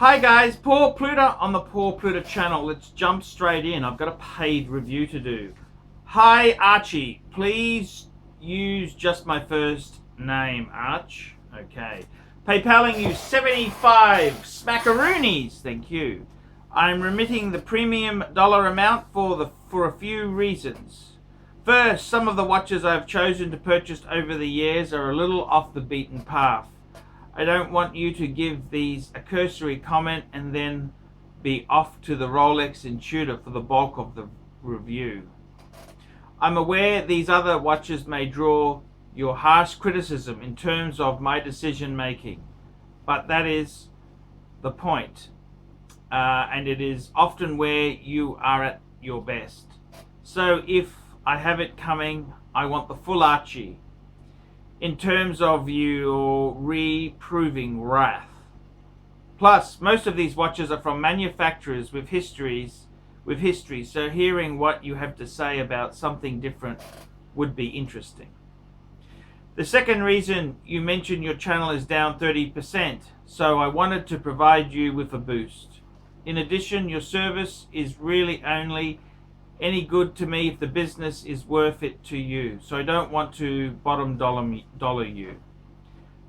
Hi guys, Poor Pluta on the Poor Pluta channel. Let's jump straight in. I've got a paid review to do. Hi Archie, please use just my first name, Arch. Okay. PayPaling you 75 smackaroonies. Thank you. I'm remitting the premium dollar amount for a few reasons. First, some of the watches I've chosen to purchase over the years are a little off the beaten path. I don't want you to give these a cursory comment and then be off to the Rolex and TUDOR for the bulk of the review. I'm aware these other watches may draw your harsh criticism in terms of my decision making, but that is the point, and it is often where you are at your best. So if I have it coming, I want the full Archie in terms of your reproving wrath. Plus, most of these watches are from manufacturers with history, so hearing what you have to say about something different would be interesting. The second reason you mentioned your channel is down 30%, so I wanted to provide you with a boost. In addition, your service is really only any good to me if the business is worth it to you, so I don't want to bottom dollar you.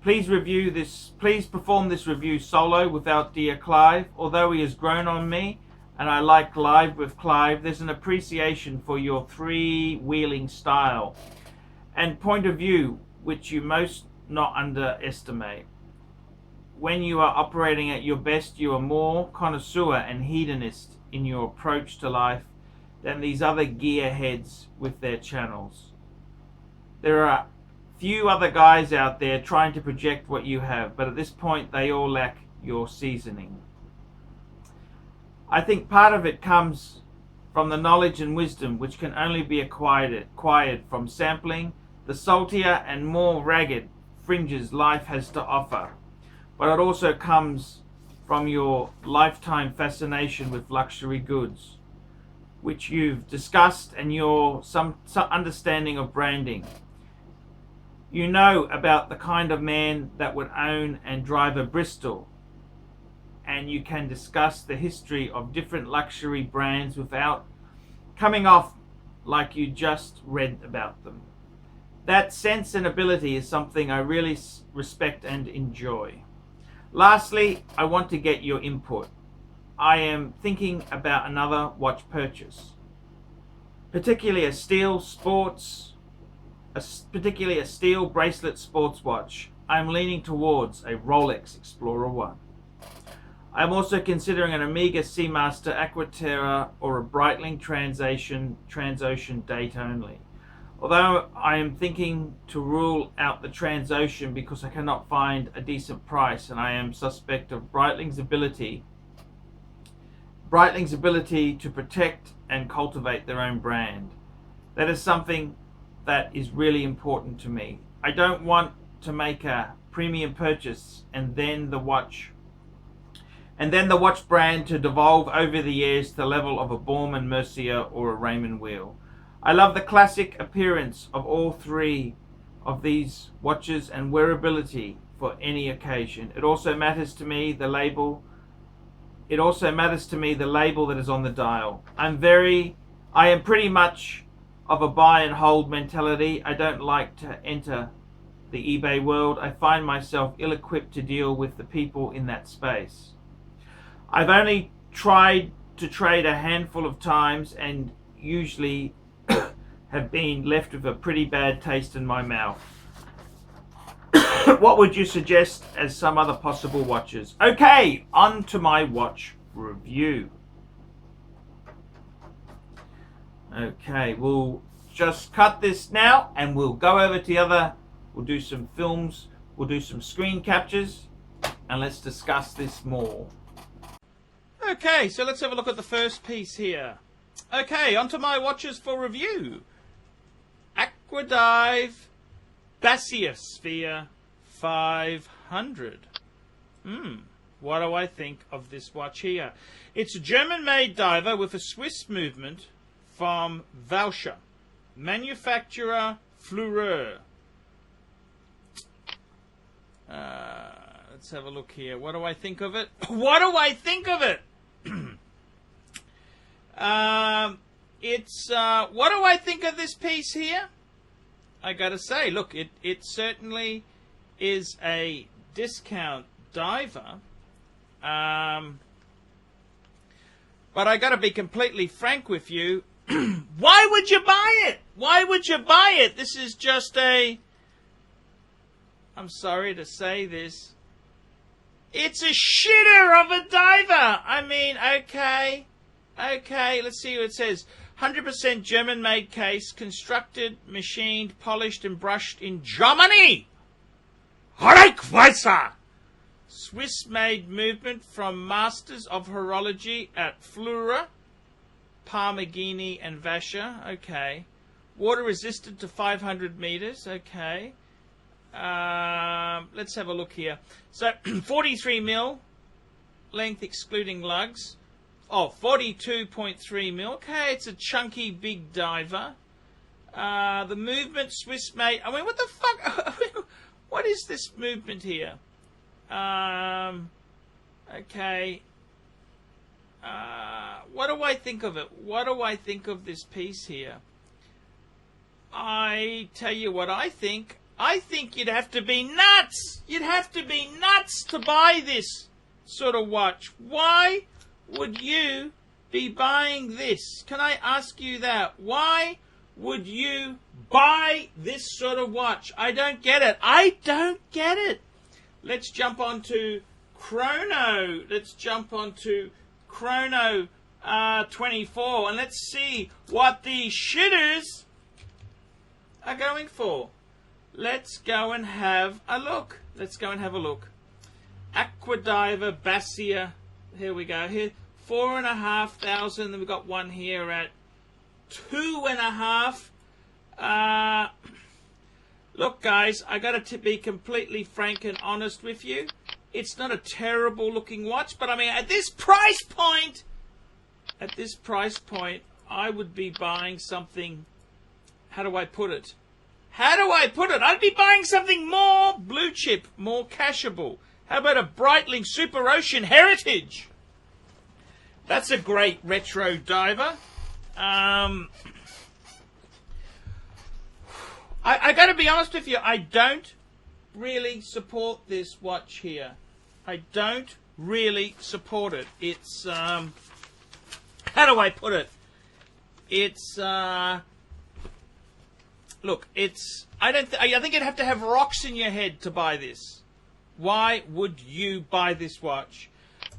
Please perform this review solo without dear Clive. Although he has grown on me and I like live with Clive, there's an appreciation for your three-wheeling style and point of view which you most not underestimate. When you are operating at your best, you are more connoisseur and hedonist in your approach to life than these other gearheads with their channels. There are few other guys out there trying to project what you have, but at this point they all lack your seasoning. I think part of it comes from the knowledge and wisdom which can only be acquired from sampling the saltier and more ragged fringes life has to offer, but it also comes from your lifetime fascination with luxury goods, which you've discussed, and your some understanding of branding. You know about the kind of man that would own and drive a Bristol, and you can discuss the history of different luxury brands without coming off like you just read about them. That sense and ability is something I really respect and enjoy. Lastly, I want to get your input. I am thinking about another watch purchase, particularly a steel bracelet sports watch. I'm leaning towards a Rolex Explorer 1. I'm also considering an Omega Seamaster Aqua or a Breitling Transocean date only. Although I am thinking to rule out the Transocean because I cannot find a decent price, and I am suspect of Breitling's ability to protect and cultivate their own brand. That is something that is really important to me. I don't want to make a premium purchase and then the watch brand to devolve over the years to the level of a Borman Mercier or a Raymond wheel. I love the classic appearance of all three of these watches and wearability for any occasion. It also matters to me the label that is on the dial. I am pretty much of a buy and hold mentality. I don't like to enter the eBay world. I find myself ill-equipped to deal with the people in that space. I've only tried to trade a handful of times and usually have been left with a pretty bad taste in my mouth. What would you suggest as some other possible watches? Okay, on to my watch review. Okay, we'll just cut this now and we'll go over to the other. We'll do some films, we'll do some screen captures, and let's discuss this more. Okay, so let's have a look at the first piece here. Okay, onto my watches for review. Aqua Basia Sphere 500. What do I think of this watch here? It's a German-made diver with a Swiss movement from Basia. Manufacturer Fleurer. Let's have a look here. What do I think of it? What do I think of it? What do I think of this piece here? I gotta say, look, it certainly is a discount diver. But I gotta be completely frank with you. Why would you buy it? Why would you buy it? This is just I'm sorry to say this. It's a shitter of a diver. I mean, okay. Okay, let's see what it says. 100% German-made case, constructed, machined, polished, and brushed in Germany. Reichweiser. Swiss-made movement from Masters of Horology at Flura, Parmigiani, and Basia. Okay. Water resistant to 500 meters. Okay. Let's have a look here. So 43 mil length excluding lugs. Oh, 42.3 mil. Okay, it's a chunky big diver. The movement Swiss made. I mean, what the fuck? What is this movement here? Okay. What do I think of it? What do I think of this piece here? I tell you what I think. I think you'd have to be nuts. You'd have to be nuts to buy this sort of watch. Why would you be buying this? Can I ask you that? Why would you buy this sort of watch? I don't get it. I don't get it. Let's jump on to Chrono. Let's jump on to Chrono 24 and let's see what these shitters are going for. Let's go and have a look. Let's go and have a look. Aqua Diver Basia. Here we go. Here, 4,500. Then we've got one here at 2.5. Look, guys, I got to be completely frank and honest with you. It's not a terrible looking watch, but I mean, at this price point, I would be buying something. How do I put it? How do I put it? I'd be buying something more blue chip, more cashable. How about a Breitling Super Ocean Heritage? That's a great retro diver. I got to be honest with you. I don't really support this watch here. I don't really support it. It's how do I put it? It's look, it's I think you'd have to have rocks in your head to buy this. Why would you buy this watch?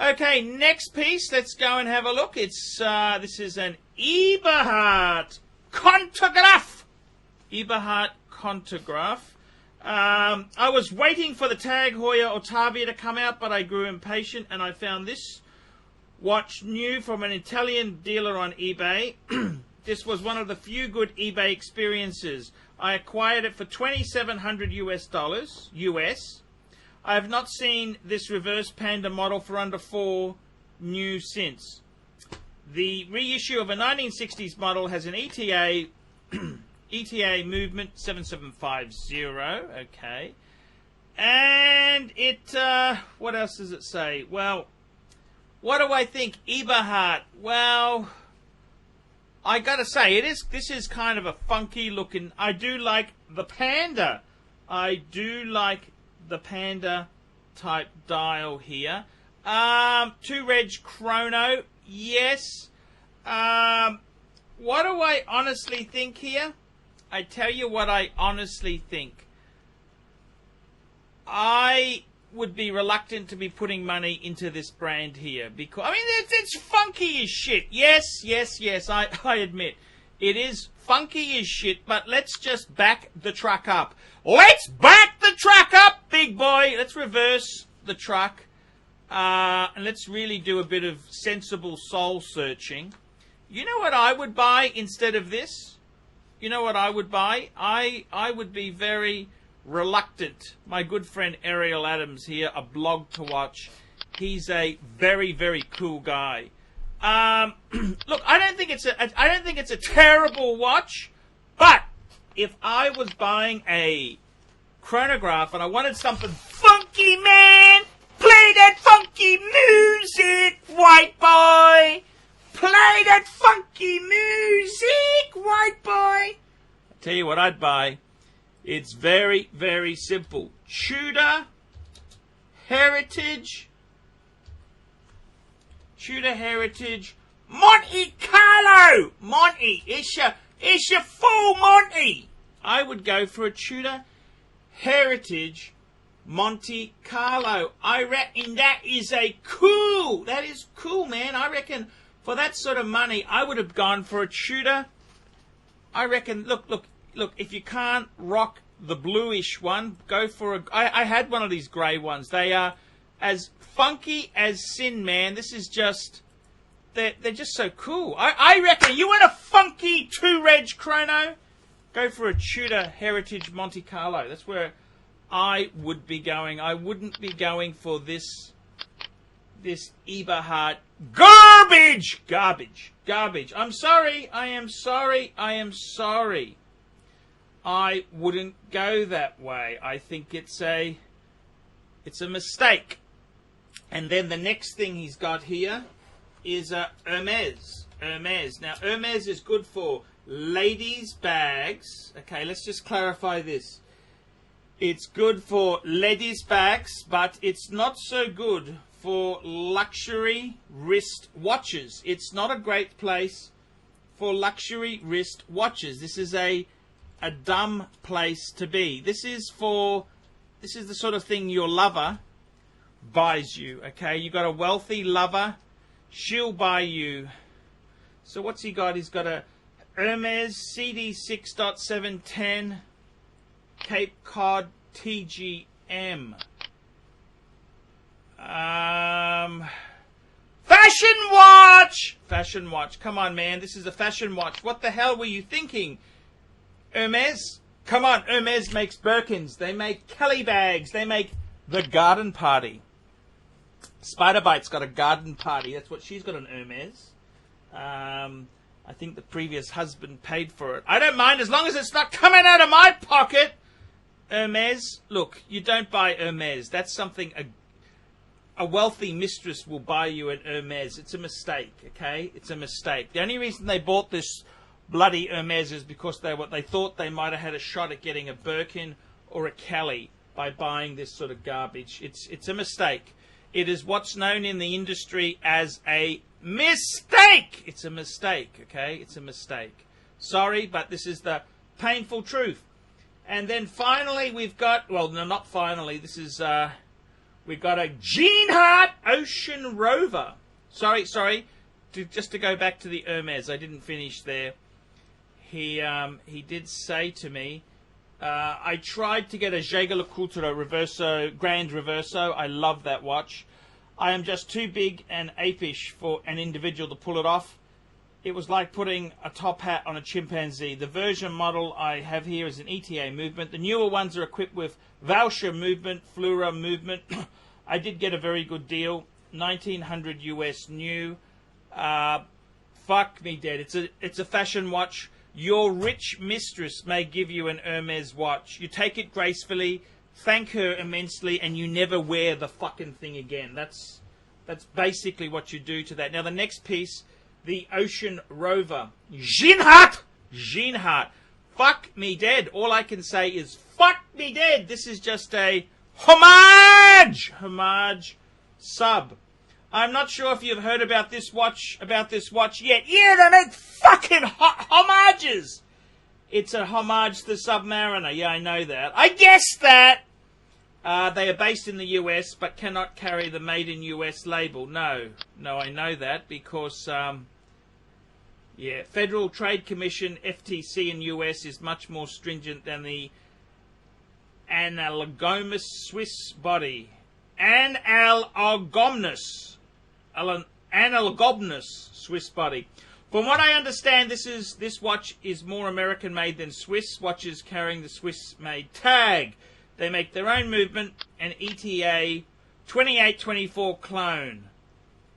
Okay, next piece. Let's go and have a look. It's this is an IVA Heart Contagraph. IVA Heart Contagraph. I was waiting for the Tag Heuer Ottavia to come out, but I grew impatient and I found this watch new from an Italian dealer on eBay. This was one of the few good eBay experiences. I acquired it for $2,700 US. I have not seen this reverse Panda model for under $4 new since. The reissue of a 1960s model has an ETA ETA movement 7750. Okay. And it what else does it say? Well, what do I think? IVA Heart. Well, I gotta say, this is kind of a funky looking. I do like the Panda. I do like the Panda type dial here. 2 Reg Chrono. Yes. What do I honestly think here? I tell you what I honestly think. I would be reluctant to be putting money into this brand here because, I mean, it's funky as shit. Yes, I admit. It is funky as shit, but let's just back the truck up. Let's back the truck up, big boy. Let's reverse the truck. And let's really do a bit of sensible soul searching. You know what I would buy instead of this? You know what I would buy? I would be very reluctant. My good friend Ariel Adams here, a blog to watch. He's a very, very cool guy. Look, I don't think it's a terrible watch, but if I was buying a chronograph and I wanted something funky, man, that funky music, white boy. Play that funky music, white boy. I'll tell you what I'd buy. It's very, very simple. Tudor Heritage Monte Carlo. Monty, it's your full Monty. I would go for a Tudor Heritage Monte Carlo. I reckon that is cool, man. I reckon for that sort of money, I would have gone for a Tudor. I reckon, look, if you can't rock the bluish one, go for I had one of these grey ones. They are as funky as sin, man. This is just, they're just so cool. I reckon, you want a funky 2-reg chrono? Go for a Tudor Heritage Monte Carlo. That's where I would be going. I wouldn't be going for this IVA Heart garbage. I'm sorry. I am sorry. I wouldn't go that way. I think it's a mistake. And then the next thing he's got here is Hermes. Now Hermes is good for ladies' bags. Okay, let's just clarify this. It's good for ladies' bags, but it's not so good for luxury wrist watches. It's not a great place for luxury wrist watches. This is a dumb place to be. This is the sort of thing your lover buys you. Okay, you got a wealthy lover, she'll buy you. So what's he got? He's got a Hermes CD 6.710 Cape Cod TGM. Fashion watch. Come on, man. This is a fashion watch. What the hell were you thinking? Hermes? Come on, Hermes makes Birkins. They make Kelly bags. They make the garden party. Spider-Bite's got a garden party. That's what she's got on Hermes. I think the previous husband paid for it. I don't mind as long as it's not coming out of my pocket. Hermes, look, you don't buy Hermes. That's something a wealthy mistress will buy you at Hermes. It's a mistake, okay? It's a mistake. The only reason they bought this bloody Hermes is because they thought they might have had a shot at getting a Birkin or a Kelly by buying this sort of garbage. It's a mistake. It is what's known in the industry as a mistake. It's a mistake, okay? It's a mistake. Sorry, but this is the painful truth. And then finally we've got, well, no, not finally, this is, we've got a Gene Hart Ocean Rover. Sorry, just to go back to the Hermes, I didn't finish there. He did say to me, I tried to get a JEWELLERY Grand Reverso. I love that watch. I am just too big and apish for an individual to pull it off. It was like putting a top hat on a chimpanzee. The version model I have here is an ETA movement. The newer ones are equipped with voucher movement, Flura movement. I did get a very good deal, 1900 US new. Fuck me dead. It's a fashion watch. Your rich mistress may give you an Hermes watch. You take it gracefully, thank her immensely, and you never wear the fucking thing again. That's basically what you do to that. Now the next piece, the Ocean Rover. Gene Hart. Fuck me dead. All I can say is fuck me dead. This is just a homage sub. I'm not sure if you've heard about this watch yet. Yeah, they make fucking homages. It's a homage to the Submariner. Yeah, I know that. I guessed that. They are based in the US, but cannot carry the Made in US label. No, I know that because, Federal Trade Commission, FTC in US is much more stringent than the analogous Swiss body. Analogous Swiss body. From what I understand, this watch is more American made than Swiss watches carrying the Swiss made tag. They make their own movement, an ETA 2824 clone.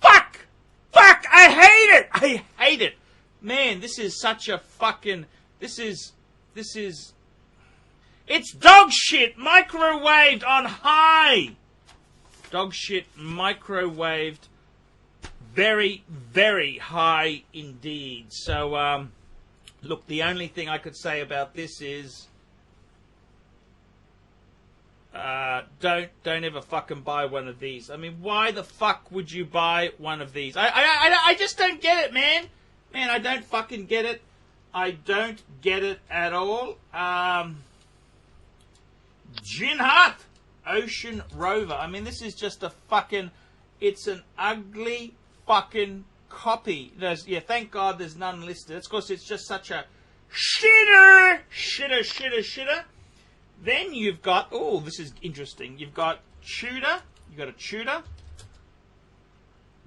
Fuck! I hate it! Man, this is such a fucking, it's dog shit, microwaved on high. Dog shit, microwaved, very, very high indeed. So, look, the only thing I could say about this is, don't ever fucking buy one of these. I mean, why the fuck would you buy one of these? I just don't get it, man. Man, I don't fucking get it. I don't get it at all. Jinhat Ocean Rover. I mean, this is just a fucking... It's an ugly fucking copy. Yeah, thank God there's none listed. It's because it's just such a shitter. Then you've got... Oh, this is interesting. You've got Tudor. You've got a Tudor.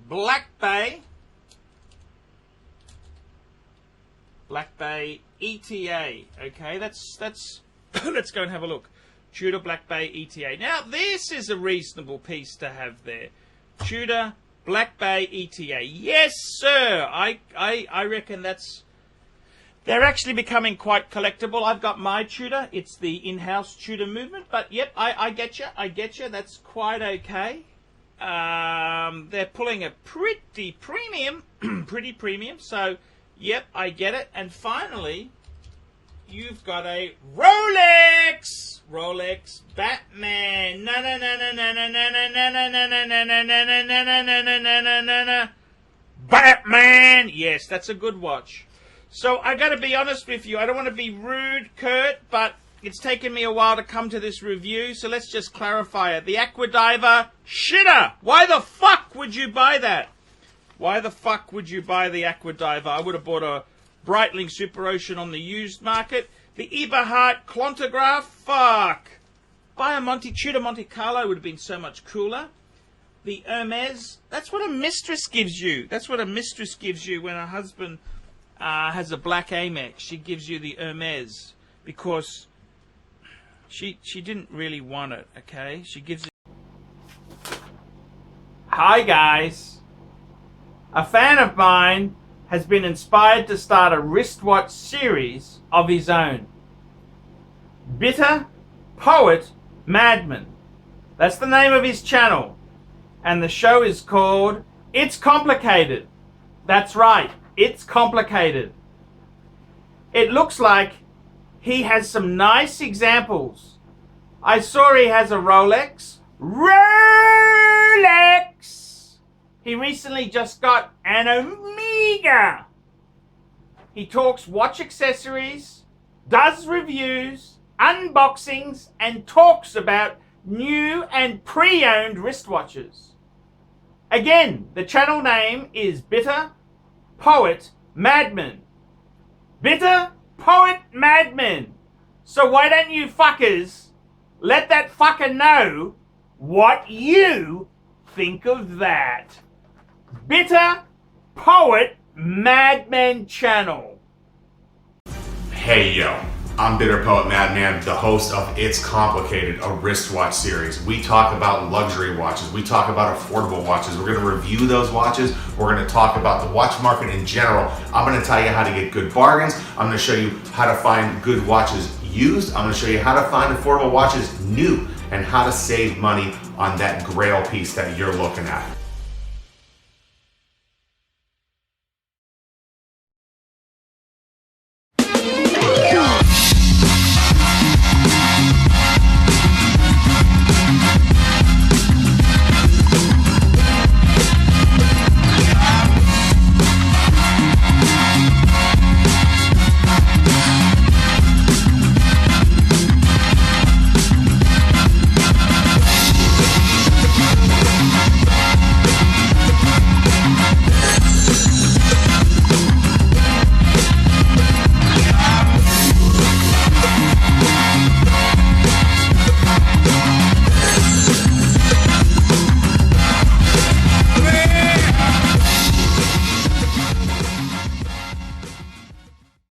Black Bay. Black Bay ETA. Okay, that's let's go and have a look. Tudor Black Bay ETA. Now, this is a reasonable piece to have there. Tudor Black Bay ETA. Yes, sir. I reckon that's... They're actually becoming quite collectible. I've got my Tudor. It's the in-house Tudor movement. But, yep, I get you. That's quite okay. They're pulling a pretty premium. Pretty premium. So, yep, I get it. And finally... You've got a Rolex Batman. Batman. Yes, that's a good watch. So I got to be honest with you. I don't want to be rude, Kurt, but it's taken me a while to come to this review. So let's just clarify it. The Aqua Diver shitter. Why the fuck would you buy that? Why the fuck would you buy the Aqua Diver? I would have bought a Breitling Super Ocean on the used market. The IVA Heart Clontograph, fuck. Buy a Tudor Monte Carlo would have been so much cooler. The Hermes, that's what a mistress gives you. That's what a mistress gives you when a husband has a black Amex. She gives you the Hermes because she didn't really want it, okay? She gives it... Hi, guys. A fan of mine has been inspired to start a wristwatch series of his own. Bitter Poet Madman. That's the name of his channel. And the show is called It's Complicated. That's right, it's complicated. It looks like he has some nice examples. I saw he has a Rolex. He recently just got an Omega. He talks watch accessories, does reviews, unboxings, and talks about new and pre-owned wristwatches. Again, the channel name is Bitter Poet Madman. Bitter Poet Madman. So why don't you fuckers let that fucker know what you think of that? Bitter Poet Madman channel. Hey yo, I'm Bitter Poet Madman, the host of It's Complicated, a wristwatch series. We talk about luxury watches, we talk about affordable watches, we're going to review those watches, we're going to talk about the watch market in general. I'm going to tell you how to get good bargains, I'm going to show you how to find good watches used, I'm going to show you how to find affordable watches new, and how to save money on that grail piece that you're looking at.